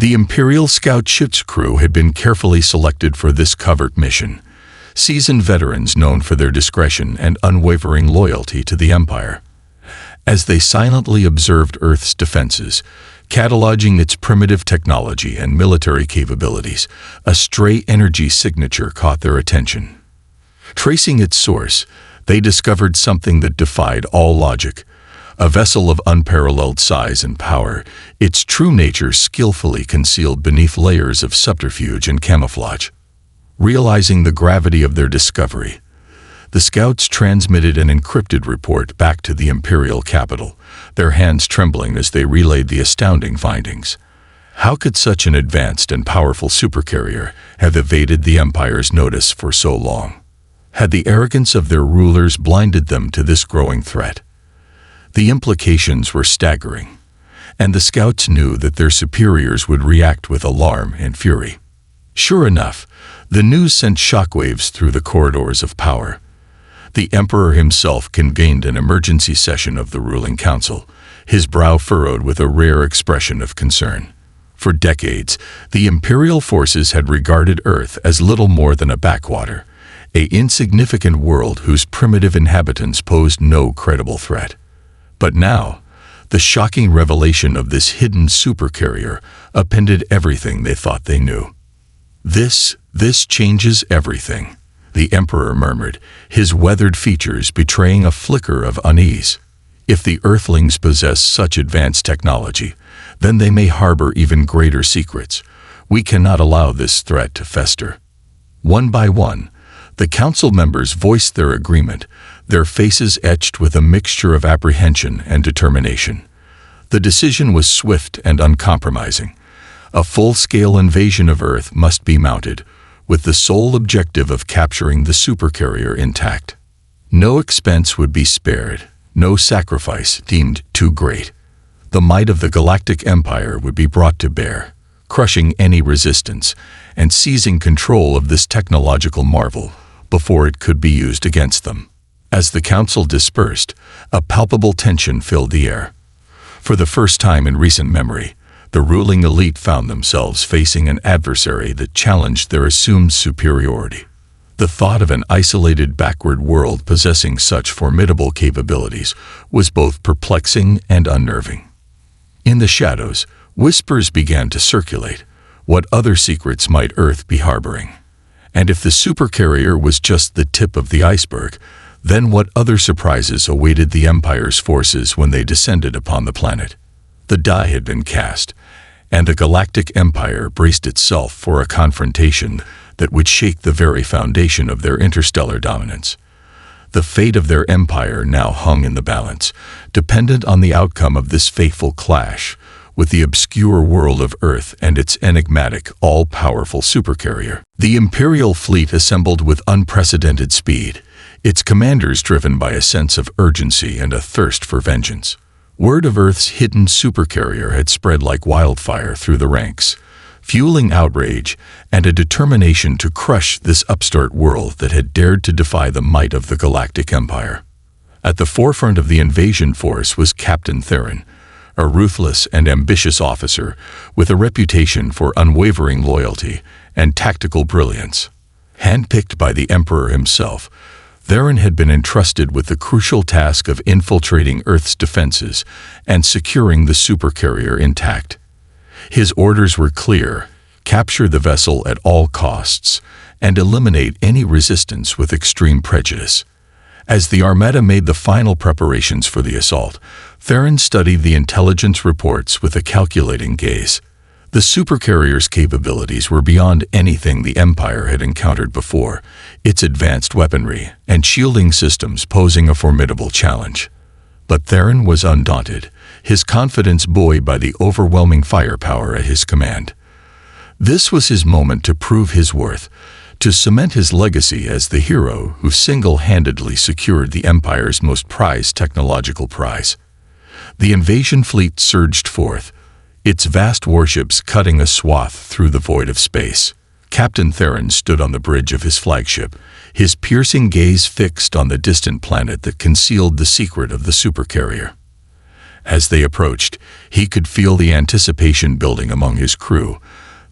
The Imperial Scout ship's crew had been carefully selected for this covert mission, seasoned veterans known for their discretion and unwavering loyalty to the Empire. As they silently observed Earth's defenses, cataloging its primitive technology and military capabilities, a stray energy signature caught their attention. Tracing its source, they discovered something that defied all logic. A vessel of unparalleled size and power, its true nature skillfully concealed beneath layers of subterfuge and camouflage. Realizing the gravity of their discovery, the scouts transmitted an encrypted report back to the Imperial capital, their hands trembling as they relayed the astounding findings. How could such an advanced and powerful supercarrier have evaded the Empire's notice for so long? Had the arrogance of their rulers blinded them to this growing threat? The implications were staggering, and the scouts knew that their superiors would react with alarm and fury. Sure enough, the news sent shockwaves through the corridors of power. The Emperor himself convened an emergency session of the ruling council, his brow furrowed with a rare expression of concern. For decades, the Imperial forces had regarded Earth as little more than a backwater, an insignificant world whose primitive inhabitants posed no credible threat. But now, the shocking revelation of this hidden supercarrier upended everything they thought they knew. This changes everything, the Emperor murmured, his weathered features betraying a flicker of unease. If the Earthlings possess such advanced technology, then they may harbor even greater secrets. We cannot allow this threat to fester. One by one, the council members voiced their agreement, their faces etched with a mixture of apprehension and determination. The decision was swift and uncompromising. A full-scale invasion of Earth must be mounted, with the sole objective of capturing the supercarrier intact. No expense would be spared, no sacrifice deemed too great. The might of the Galactic Empire would be brought to bear, crushing any resistance and seizing control of this technological marvel before it could be used against them. As the council dispersed, a palpable tension filled the air. For the first time in recent memory, the ruling elite found themselves facing an adversary that challenged their assumed superiority. The thought of an isolated backward world possessing such formidable capabilities was both perplexing and unnerving. In the shadows, whispers began to circulate. What other secrets might Earth be harboring? And if the supercarrier was just the tip of the iceberg, then what other surprises awaited the Empire's forces when they descended upon the planet? The die had been cast, and the Galactic Empire braced itself for a confrontation that would shake the very foundation of their interstellar dominance. The fate of their empire now hung in the balance, dependent on the outcome of this fateful clash with the obscure world of Earth and its enigmatic, all-powerful supercarrier. The Imperial fleet assembled with unprecedented speed, its commanders driven by a sense of urgency and a thirst for vengeance. Word of Earth's hidden supercarrier had spread like wildfire through the ranks, fueling outrage and a determination to crush this upstart world that had dared to defy the might of the Galactic Empire. At the forefront of the invasion force was Captain Theron, a ruthless and ambitious officer with a reputation for unwavering loyalty and tactical brilliance. Handpicked by the Emperor himself, Theron had been entrusted with the crucial task of infiltrating Earth's defenses and securing the supercarrier intact. His orders were clear: capture the vessel at all costs and eliminate any resistance with extreme prejudice. As the Armada made the final preparations for the assault, Theron studied the intelligence reports with a calculating gaze. The supercarrier's capabilities were beyond anything the Empire had encountered before, its advanced weaponry and shielding systems posing a formidable challenge. But Theron was undaunted, his confidence buoyed by the overwhelming firepower at his command. This was his moment to prove his worth, to cement his legacy as the hero who single-handedly secured the Empire's most prized technological prize. The invasion fleet surged forth, its vast warships cutting a swath through the void of space. Captain Theron stood on the bridge of his flagship, his piercing gaze fixed on the distant planet that concealed the secret of the supercarrier. As they approached, he could feel the anticipation building among his crew,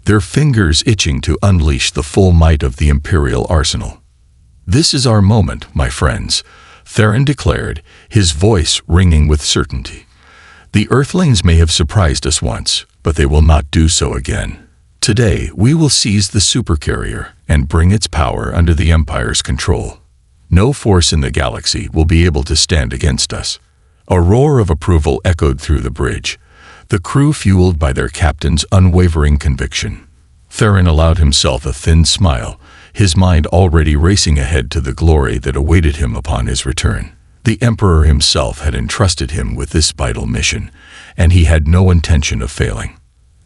their fingers itching to unleash the full might of the Imperial arsenal. "This is our moment, my friends," Theron declared, his voice ringing with certainty. "The Earthlings may have surprised us once, but they will not do so again. Today, we will seize the Supercarrier and bring its power under the Empire's control. No force in the galaxy will be able to stand against us." A roar of approval echoed through the bridge, the crew fueled by their captain's unwavering conviction. Theron allowed himself a thin smile, his mind already racing ahead to the glory that awaited him upon his return. The Emperor himself had entrusted him with this vital mission, and he had no intention of failing.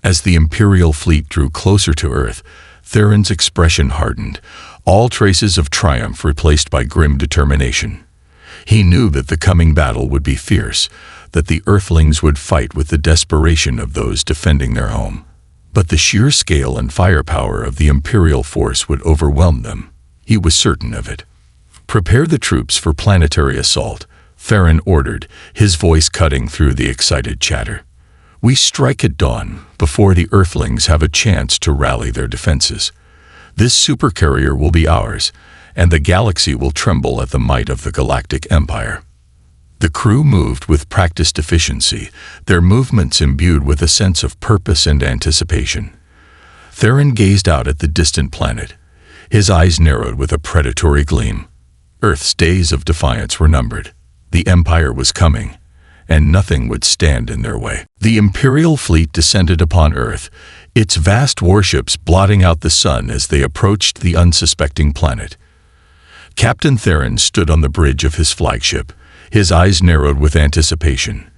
As the Imperial fleet drew closer to Earth, Theron's expression hardened, all traces of triumph replaced by grim determination. He knew that the coming battle would be fierce, that the Earthlings would fight with the desperation of those defending their home. But the sheer scale and firepower of the Imperial force would overwhelm them. He was certain of it. "Prepare the troops for planetary assault," Theron ordered, his voice cutting through the excited chatter. "We strike at dawn, before the Earthlings have a chance to rally their defenses. This Supercarrier will be ours, and the galaxy will tremble at the might of the Galactic Empire." The crew moved with practiced efficiency, their movements imbued with a sense of purpose and anticipation. Theron gazed out at the distant planet, his eyes narrowed with a predatory gleam. Earth's days of defiance were numbered. The Empire was coming, and nothing would stand in their way. The Imperial fleet descended upon Earth, its vast warships blotting out the sun as they approached the unsuspecting planet. Captain Theron stood on the bridge of his flagship, his eyes narrowed with anticipation.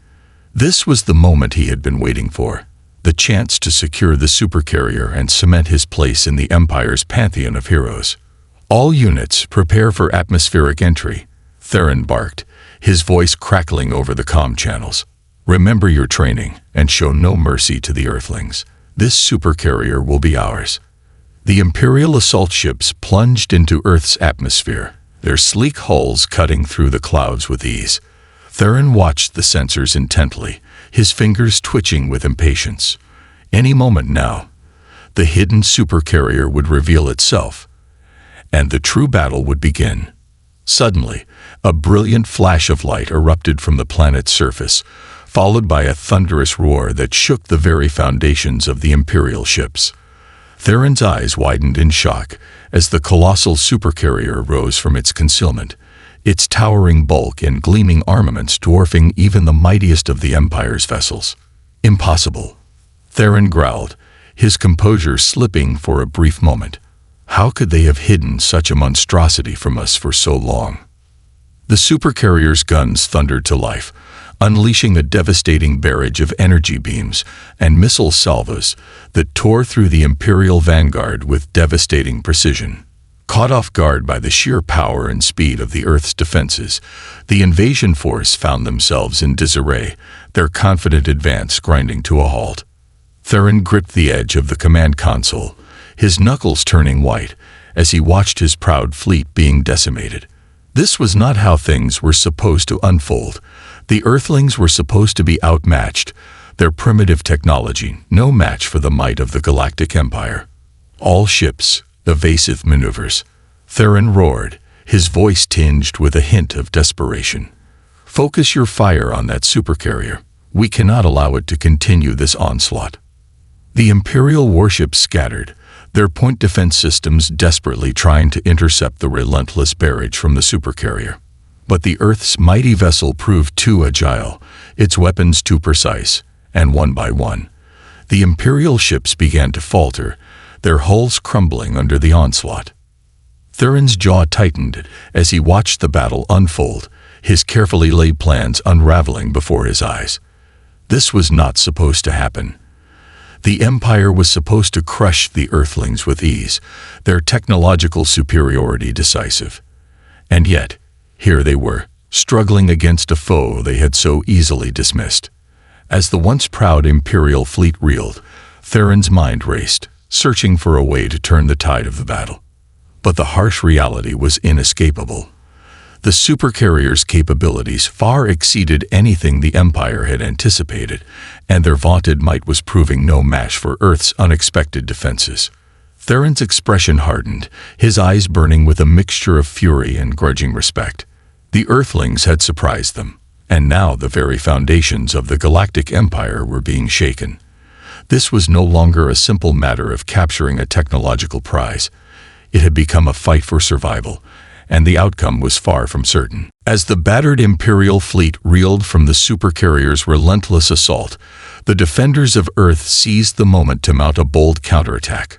This was the moment he had been waiting for, the chance to secure the Supercarrier and cement his place in the Empire's pantheon of heroes. "All units, prepare for atmospheric entry," Theron barked, his voice crackling over the comm channels. "Remember your training, and show no mercy to the Earthlings. This Supercarrier will be ours." The Imperial assault ships plunged into Earth's atmosphere, their sleek hulls cutting through the clouds with ease. Theron watched the sensors intently, his fingers twitching with impatience. Any moment now, the hidden Supercarrier would reveal itself, and the true battle would begin. Suddenly, a brilliant flash of light erupted from the planet's surface, followed by a thunderous roar that shook the very foundations of the Imperial ships. Theron's eyes widened in shock as the colossal Supercarrier rose from its concealment, its towering bulk and gleaming armaments dwarfing even the mightiest of the Empire's vessels. "Impossible," Theron growled, his composure slipping for a brief moment. "How could they have hidden such a monstrosity from us for so long?" The Supercarrier's guns thundered to life, unleashing a devastating barrage of energy beams and missile salvos that tore through the Imperial vanguard with devastating precision. Caught off guard by the sheer power and speed of the Earth's defenses, the invasion force found themselves in disarray, their confident advance grinding to a halt. Theron gripped the edge of the command console, his knuckles turning white as he watched his proud fleet being decimated. This was not how things were supposed to unfold. The Earthlings were supposed to be outmatched, their primitive technology no match for the might of the Galactic Empire. "All ships, evasive maneuvers," Theron roared, his voice tinged with a hint of desperation. "Focus your fire on that Supercarrier. We cannot allow it to continue this onslaught." The Imperial warships scattered, their point defense systems desperately trying to intercept the relentless barrage from the Supercarrier. But the Earth's mighty vessel proved too agile, its weapons too precise, and one by one, the Imperial ships began to falter, their hulls crumbling under the onslaught. Theron's jaw tightened as he watched the battle unfold, his carefully laid plans unraveling before his eyes. This was not supposed to happen. The Empire was supposed to crush the Earthlings with ease, their technological superiority decisive. And yet, here they were, struggling against a foe they had so easily dismissed. As the once proud Imperial fleet reeled, Theron's mind raced, searching for a way to turn the tide of the battle. But the harsh reality was inescapable. The supercarrier's capabilities far exceeded anything the Empire had anticipated, and their vaunted might was proving no match for Earth's unexpected defenses. Theron's expression hardened, his eyes burning with a mixture of fury and grudging respect. The Earthlings had surprised them, and now the very foundations of the Galactic Empire were being shaken. This was no longer a simple matter of capturing a technological prize. It had become a fight for survival, and the outcome was far from certain. As the battered Imperial fleet reeled from the supercarrier's relentless assault, the defenders of Earth seized the moment to mount a bold counterattack.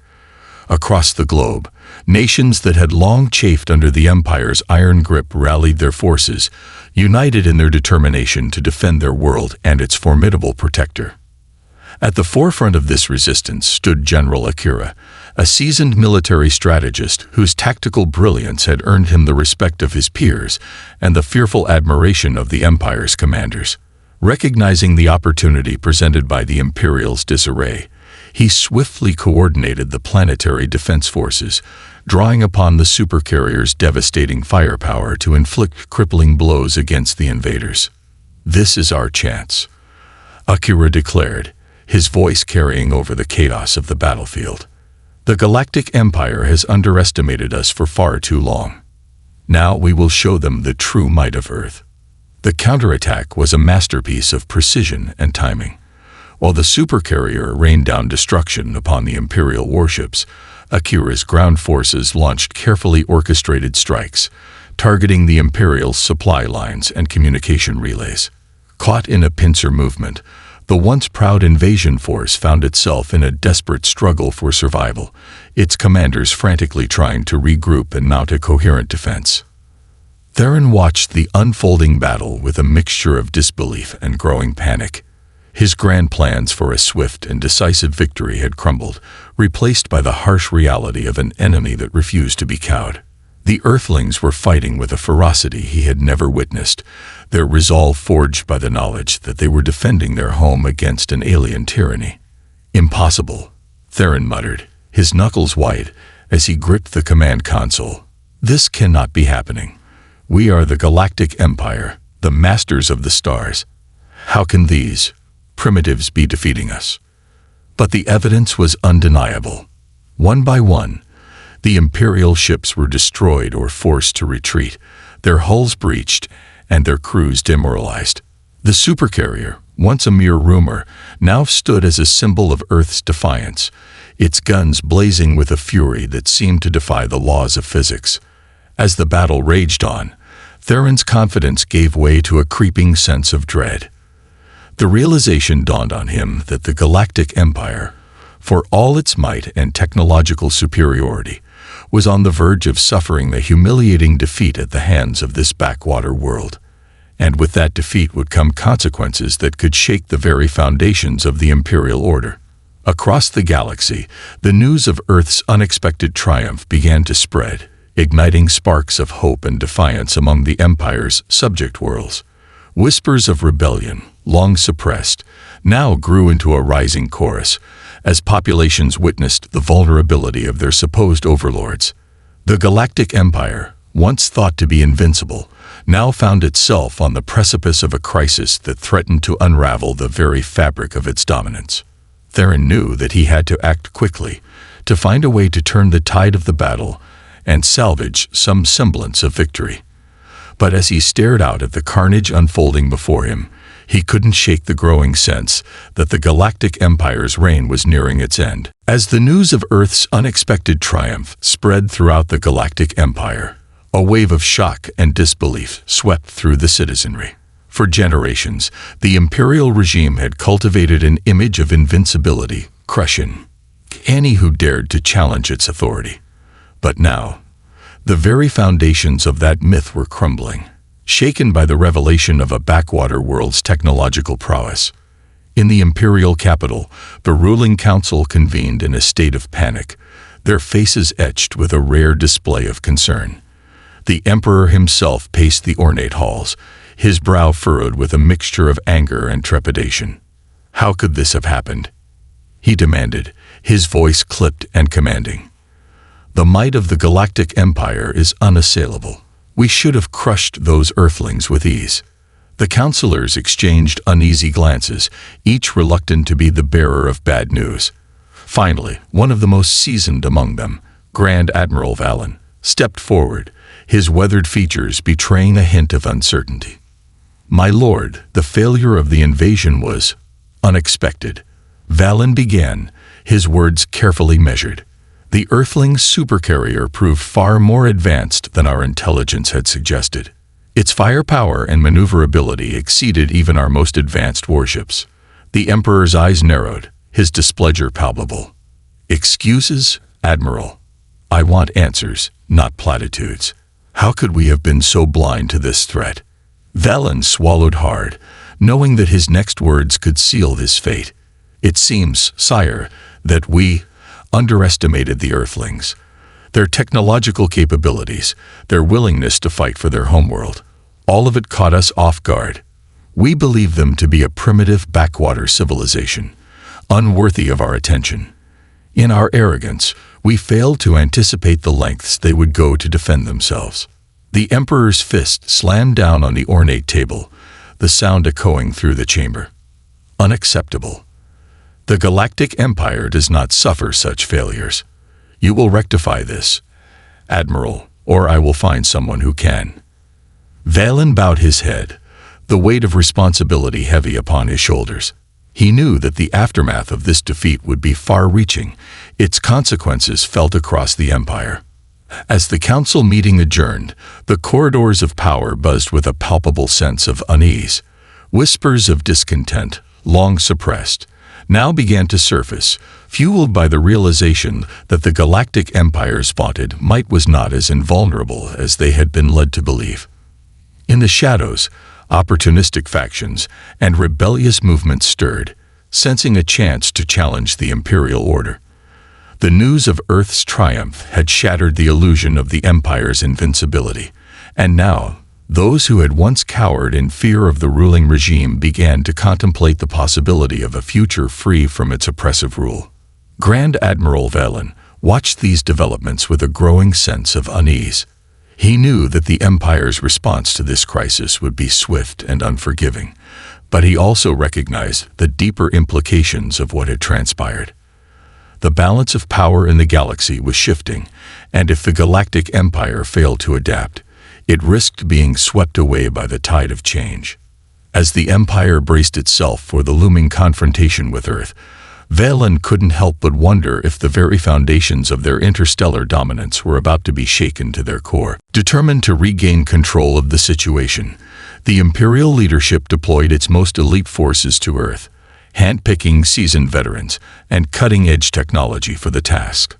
Across the globe, nations that had long chafed under the Empire's iron grip rallied their forces, united in their determination to defend their world and its formidable protector. At the forefront of this resistance stood General Akira, a seasoned military strategist whose tactical brilliance had earned him the respect of his peers and the fearful admiration of the Empire's commanders. Recognizing the opportunity presented by the Imperial's disarray, he swiftly coordinated the planetary defense forces, drawing upon the supercarrier's devastating firepower to inflict crippling blows against the invaders. "This is our chance," Akira declared, his voice carrying over the chaos of the battlefield. "The Galactic Empire has underestimated us for far too long. Now we will show them the true might of Earth." The counterattack was a masterpiece of precision and timing. While the supercarrier rained down destruction upon the Imperial warships, Akira's ground forces launched carefully orchestrated strikes, targeting the Imperial's supply lines and communication relays. Caught in a pincer movement, the once proud invasion force found itself in a desperate struggle for survival, its commanders frantically trying to regroup and mount a coherent defense. Theron watched the unfolding battle with a mixture of disbelief and growing panic. His grand plans for a swift and decisive victory had crumbled, replaced by the harsh reality of an enemy that refused to be cowed. The Earthlings were fighting with a ferocity he had never witnessed, their resolve forged by the knowledge that they were defending their home against an alien tyranny. "Impossible," Theron muttered, his knuckles white as he gripped the command console. "This cannot be happening. We are the Galactic Empire, the masters of the stars. How can these primitives be defeating us?" But the evidence was undeniable. One by one, the Imperial ships were destroyed or forced to retreat, their hulls breached, and their crews demoralized. The supercarrier, once a mere rumor, now stood as a symbol of Earth's defiance, its guns blazing with a fury that seemed to defy the laws of physics. As the battle raged on, Theron's confidence gave way to a creeping sense of dread. The realization dawned on him that the Galactic Empire, for all its might and technological superiority, was on the verge of suffering a humiliating defeat at the hands of this backwater world. And with that defeat would come consequences that could shake the very foundations of the Imperial Order. Across the galaxy, the news of Earth's unexpected triumph began to spread, igniting sparks of hope and defiance among the Empire's subject worlds. Whispers of rebellion, long suppressed, now grew into a rising chorus, as populations witnessed the vulnerability of their supposed overlords. The Galactic Empire, once thought to be invincible, now found itself on the precipice of a crisis that threatened to unravel the very fabric of its dominance. Theron knew that he had to act quickly, to find a way to turn the tide of the battle and salvage some semblance of victory. But as he stared out at the carnage unfolding before him, he couldn't shake the growing sense that the Galactic Empire's reign was nearing its end. As the news of Earth's unexpected triumph spread throughout the Galactic Empire, a wave of shock and disbelief swept through the citizenry. For generations, the imperial regime had cultivated an image of invincibility, crushing any who dared to challenge its authority. But now, the very foundations of that myth were crumbling, shaken by the revelation of a backwater world's technological prowess. In the imperial capital, the ruling council convened in a state of panic, their faces etched with a rare display of concern. The emperor himself paced the ornate halls, his brow furrowed with a mixture of anger and trepidation. "How could this have happened?" he demanded, his voice clipped and commanding. "The might of the Galactic Empire is unassailable. We should have crushed those Earthlings with ease. The counselors exchanged uneasy glances, each reluctant to be the bearer of bad news. Finally, one of the most seasoned among them, Grand Admiral Valen, stepped forward, his weathered features betraying a hint of uncertainty. "My lord, the failure of the invasion was unexpected," Valen began, his words carefully measured. "The Earthling Supercarrier proved far more advanced than our intelligence had suggested. Its firepower and maneuverability exceeded even our most advanced warships." The Emperor's eyes narrowed, his displeasure palpable. "Excuses, Admiral. I want answers, not platitudes. How could we have been so blind to this threat?" Valen swallowed hard, knowing that his next words could seal his fate. "It seems, sire, that we underestimated the Earthlings. Their technological capabilities, their willingness to fight for their homeworld, all of it caught us off guard. We believed them to be a primitive backwater civilization, unworthy of our attention. In our arrogance, we failed to anticipate the lengths they would go to defend themselves." The Emperor's fist slammed down on the ornate table, the sound echoing through the chamber. "Unacceptable. The Galactic Empire does not suffer such failures. You will rectify this, Admiral, or I will find someone who can." Valen bowed his head, the weight of responsibility heavy upon his shoulders. He knew that the aftermath of this defeat would be far-reaching, its consequences felt across the Empire. As the council meeting adjourned, the corridors of power buzzed with a palpable sense of unease. Whispers of discontent, long suppressed, now began to surface, fueled by the realization that the Galactic Empire's vaunted might was not as invulnerable as they had been led to believe. In the shadows, opportunistic factions and rebellious movements stirred, sensing a chance to challenge the imperial order. The news of Earth's triumph had shattered the illusion of the Empire's invincibility, and now those who had once cowered in fear of the ruling regime began to contemplate the possibility of a future free from its oppressive rule. Grand Admiral Valen watched these developments with a growing sense of unease. He knew that the Empire's response to this crisis would be swift and unforgiving, but he also recognized the deeper implications of what had transpired. The balance of power in the galaxy was shifting, and if the Galactic Empire failed to adapt, it risked being swept away by the tide of change. As the Empire braced itself for the looming confrontation with Earth, Valen couldn't help but wonder if the very foundations of their interstellar dominance were about to be shaken to their core. Determined to regain control of the situation, the Imperial leadership deployed its most elite forces to Earth, handpicking seasoned veterans and cutting-edge technology for the task.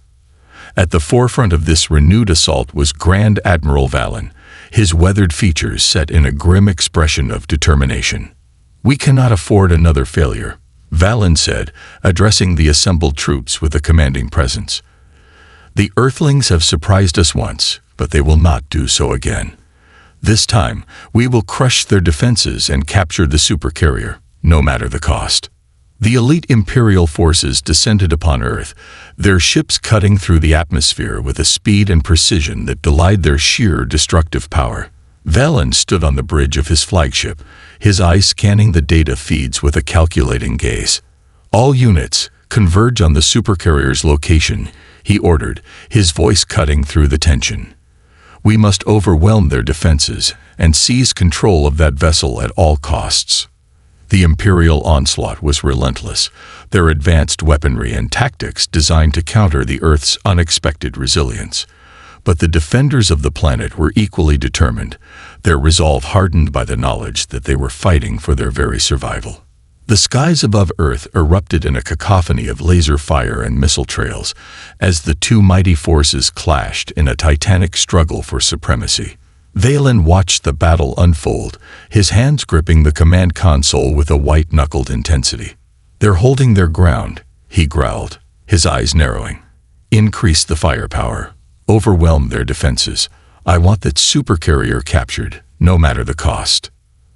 At the forefront of this renewed assault was Grand Admiral Valen, his weathered features set in a grim expression of determination. "We cannot afford another failure," Valen said, addressing the assembled troops with a commanding presence. "The Earthlings have surprised us once, but they will not do so again. This time, we will crush their defenses and capture the Supercarrier, no matter the cost." The elite Imperial forces descended upon Earth, their ships cutting through the atmosphere with a speed and precision that belied their sheer destructive power. Valen stood on the bridge of his flagship, his eyes scanning the data feeds with a calculating gaze. "All units, converge on the Supercarrier's location," he ordered, his voice cutting through the tension. "We must overwhelm their defenses and seize control of that vessel at all costs." The Imperial onslaught was relentless, their advanced weaponry and tactics designed to counter the Earth's unexpected resilience. But the defenders of the planet were equally determined, their resolve hardened by the knowledge that they were fighting for their very survival. The skies above Earth erupted in a cacophony of laser fire and missile trails as the two mighty forces clashed in a titanic struggle for supremacy. Valen watched the battle unfold, his hands gripping the command console with a white-knuckled intensity. "They're holding their ground," he growled, his eyes narrowing. "Increase the firepower. Overwhelm their defenses. I want that Supercarrier captured, no matter the cost."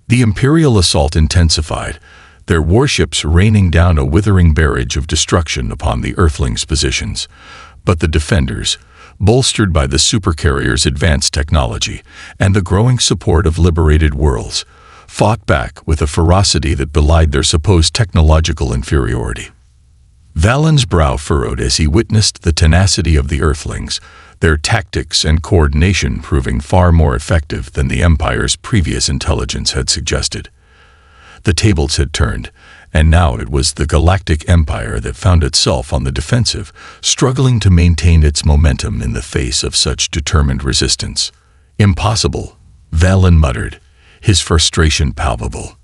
The Imperial assault intensified, their warships raining down a withering barrage of destruction upon the Earthlings' positions. But the defenders, bolstered by the Supercarrier's advanced technology and the growing support of liberated worlds, fought back with a ferocity that belied their supposed technological inferiority. Valen's brow furrowed as he witnessed the tenacity of the Earthlings, their tactics and coordination proving far more effective than the Empire's previous intelligence had suggested. The tables had turned, and now it was the Galactic Empire that found itself on the defensive, struggling to maintain its momentum in the face of such determined resistance. "Impossible," Valen muttered, his frustration palpable.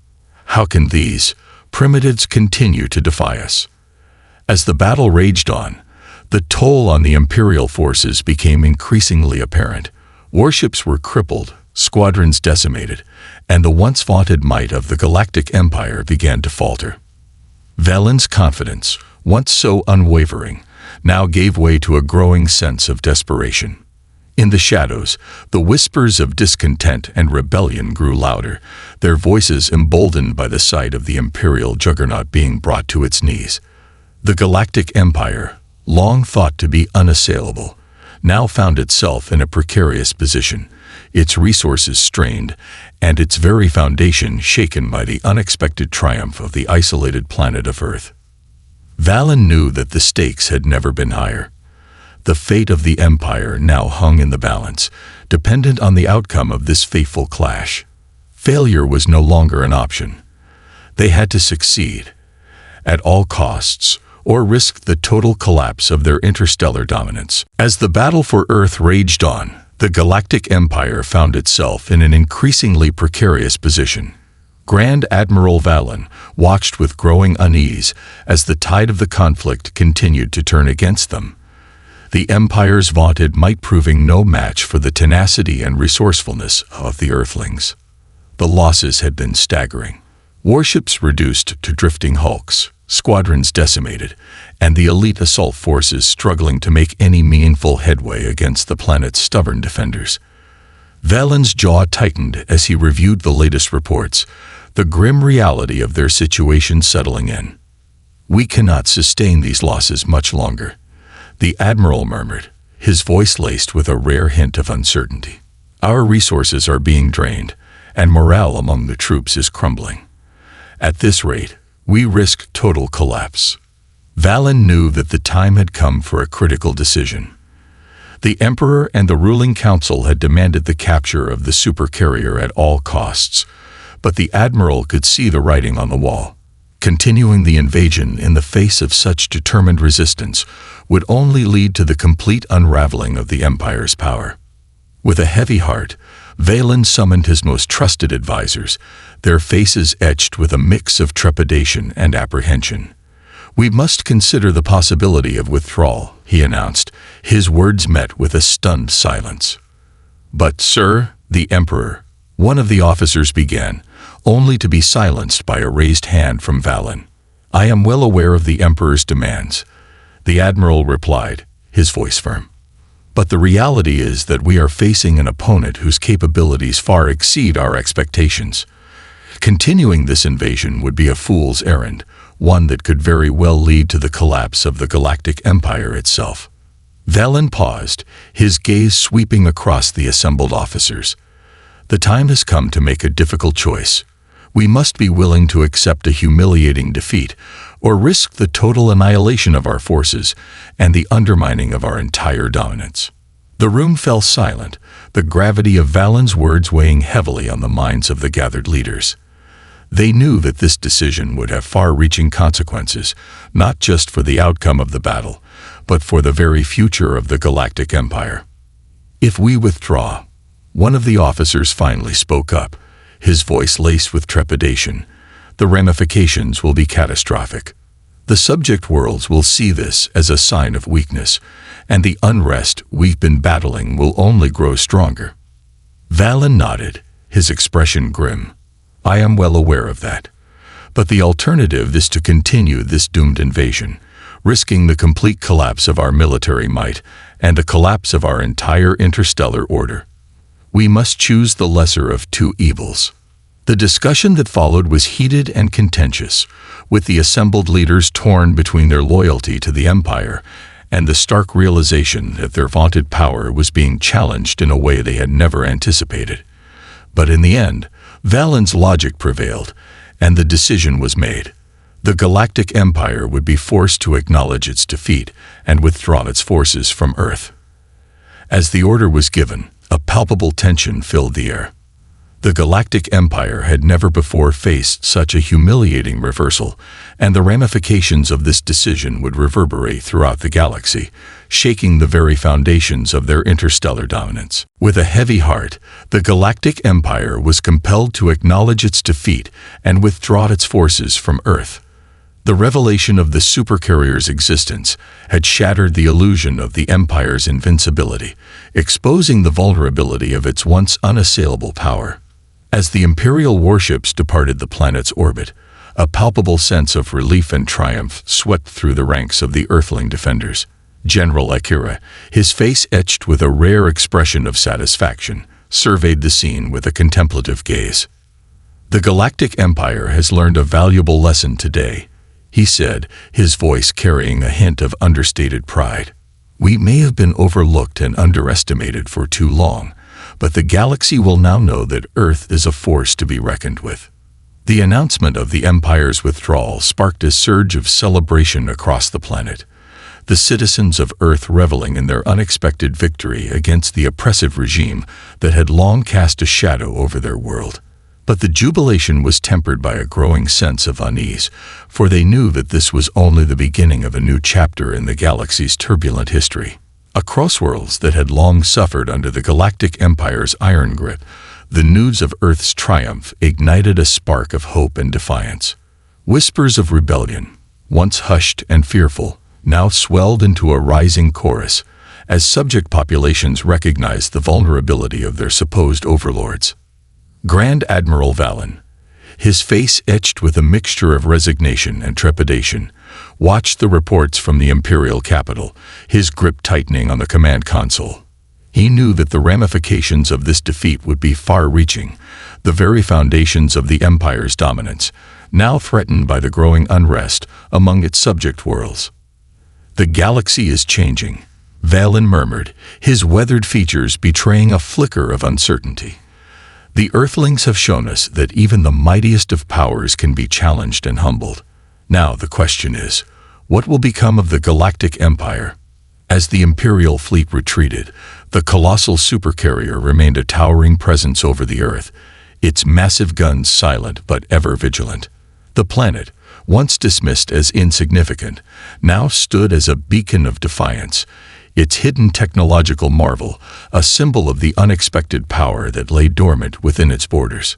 "How can these primitives continue to defy us?" As the battle raged on, the toll on the Imperial forces became increasingly apparent. Warships were crippled, squadrons decimated, and the once vaunted might of the Galactic Empire began to falter. Valen's confidence, once so unwavering, now gave way to a growing sense of desperation. In the shadows, the whispers of discontent and rebellion grew louder, their voices emboldened by the sight of the Imperial juggernaut being brought to its knees. The Galactic Empire, long thought to be unassailable, now found itself in a precarious position, its resources strained, and its very foundation shaken by the unexpected triumph of the isolated planet of Earth. Valen knew that the stakes had never been higher. The fate of the Empire now hung in the balance, dependent on the outcome of this fateful clash. Failure was no longer an option. They had to succeed, at all costs, or risk the total collapse of their interstellar dominance. As the battle for Earth raged on, the Galactic Empire found itself in an increasingly precarious position. Grand Admiral Valen watched with growing unease as the tide of the conflict continued to turn against them. The Empire's vaunted might proving no match for the tenacity and resourcefulness of the Earthlings. The losses had been staggering. Warships reduced to drifting hulks, squadrons decimated, and the elite assault forces struggling to make any meaningful headway against the planet's stubborn defenders. Valen's jaw tightened as he reviewed the latest reports, the grim reality of their situation settling in. "We cannot sustain these losses much longer," the Admiral murmured, his voice laced with a rare hint of uncertainty. "Our resources are being drained, and morale among the troops is crumbling. At this rate, we risk total collapse." Valen knew that the time had come for a critical decision. The Emperor and the ruling council had demanded the capture of the Supercarrier at all costs, but the Admiral could see the writing on the wall. Continuing the invasion in the face of such determined resistance would only lead to the complete unraveling of the Empire's power. With a heavy heart, Valen summoned his most trusted advisors, their faces etched with a mix of trepidation and apprehension. "We must consider the possibility of withdrawal," he announced, his words met with a stunned silence. "But, sir," the Emperor, one of the officers began, only to be silenced by a raised hand from Valen. "I am well aware of the Emperor's demands," the Admiral replied, his voice firm. "But the reality is that we are facing an opponent whose capabilities far exceed our expectations. Continuing this invasion would be a fool's errand, one that could very well lead to the collapse of the Galactic Empire itself." Valen paused, his gaze sweeping across the assembled officers. "The time has come to make a difficult choice. We must be willing to accept a humiliating defeat, or risk the total annihilation of our forces and the undermining of our entire dominance." The room fell silent, the gravity of Valen's words weighing heavily on the minds of the gathered leaders. They knew that this decision would have far-reaching consequences, not just for the outcome of the battle, but for the very future of the Galactic Empire. "If we withdraw," one of the officers finally spoke up, his voice laced with trepidation, "the ramifications will be catastrophic. The subject worlds will see this as a sign of weakness, and the unrest we've been battling will only grow stronger." Valen nodded, his expression grim. "I am well aware of that. But the alternative is to continue this doomed invasion, risking the complete collapse of our military might and the collapse of our entire interstellar order. We must choose the lesser of two evils." The discussion that followed was heated and contentious, with the assembled leaders torn between their loyalty to the Empire and the stark realization that their vaunted power was being challenged in a way they had never anticipated. But in the end, Valen's logic prevailed, and the decision was made. The Galactic Empire would be forced to acknowledge its defeat and withdraw its forces from Earth. As the order was given, a palpable tension filled the air. The Galactic Empire had never before faced such a humiliating reversal, and the ramifications of this decision would reverberate throughout the galaxy, shaking the very foundations of their interstellar dominance. With a heavy heart, the Galactic Empire was compelled to acknowledge its defeat and withdraw its forces from Earth. The revelation of the Supercarrier's existence had shattered the illusion of the Empire's invincibility, exposing the vulnerability of its once unassailable power. As the Imperial warships departed the planet's orbit, a palpable sense of relief and triumph swept through the ranks of the Earthling defenders. General Akira, his face etched with a rare expression of satisfaction, surveyed the scene with a contemplative gaze. "The Galactic Empire has learned a valuable lesson today," he said, his voice carrying a hint of understated pride. "We may have been overlooked and underestimated for too long, but the galaxy will now know that Earth is a force to be reckoned with." The announcement of the Empire's withdrawal sparked a surge of celebration across the planet, the citizens of Earth reveling in their unexpected victory against the oppressive regime that had long cast a shadow over their world. But the jubilation was tempered by a growing sense of unease, for they knew that this was only the beginning of a new chapter in the galaxy's turbulent history. Across worlds that had long suffered under the Galactic Empire's iron grip, the news of Earth's triumph ignited a spark of hope and defiance. Whispers of rebellion, once hushed and fearful, now swelled into a rising chorus, as subject populations recognized the vulnerability of their supposed overlords. Grand Admiral Valen, his face etched with a mixture of resignation and trepidation, watched the reports from the Imperial capital, his grip tightening on the command console. He knew that the ramifications of this defeat would be far-reaching, the very foundations of the Empire's dominance, now threatened by the growing unrest among its subject worlds. "The galaxy is changing," Valen murmured, his weathered features betraying a flicker of uncertainty. "The Earthlings have shown us that even the mightiest of powers can be challenged and humbled. Now the question is, what will become of the Galactic Empire?" As the Imperial fleet retreated, the colossal Supercarrier remained a towering presence over the Earth, its massive guns silent but ever vigilant. The planet, once dismissed as insignificant, now stood as a beacon of defiance, its hidden technological marvel, a symbol of the unexpected power that lay dormant within its borders.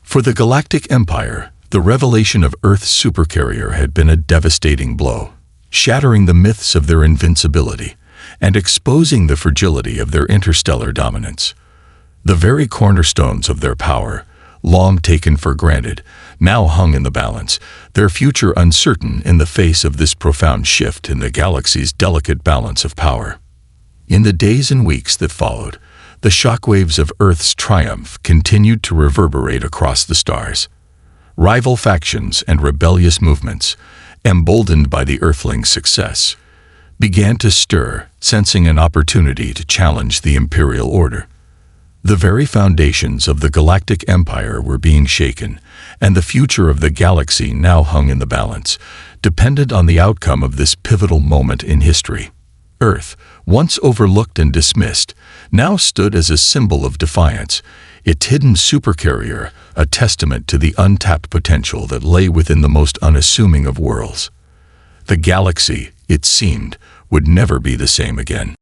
For the Galactic Empire, the revelation of Earth's Supercarrier had been a devastating blow, shattering the myths of their invincibility and exposing the fragility of their interstellar dominance. The very cornerstones of their power, long taken for granted, now hung in the balance, their future uncertain in the face of this profound shift in the galaxy's delicate balance of power. In the days and weeks that followed, the shockwaves of Earth's triumph continued to reverberate across the stars. Rival factions and rebellious movements, emboldened by the Earthlings' success, began to stir, sensing an opportunity to challenge the Imperial order. The very foundations of the Galactic Empire were being shaken, and the future of the galaxy now hung in the balance, dependent on the outcome of this pivotal moment in history. Earth, once overlooked and dismissed, now stood as a symbol of defiance, its hidden supercarrier a testament to the untapped potential that lay within the most unassuming of worlds. The galaxy, it seemed, would never be the same again.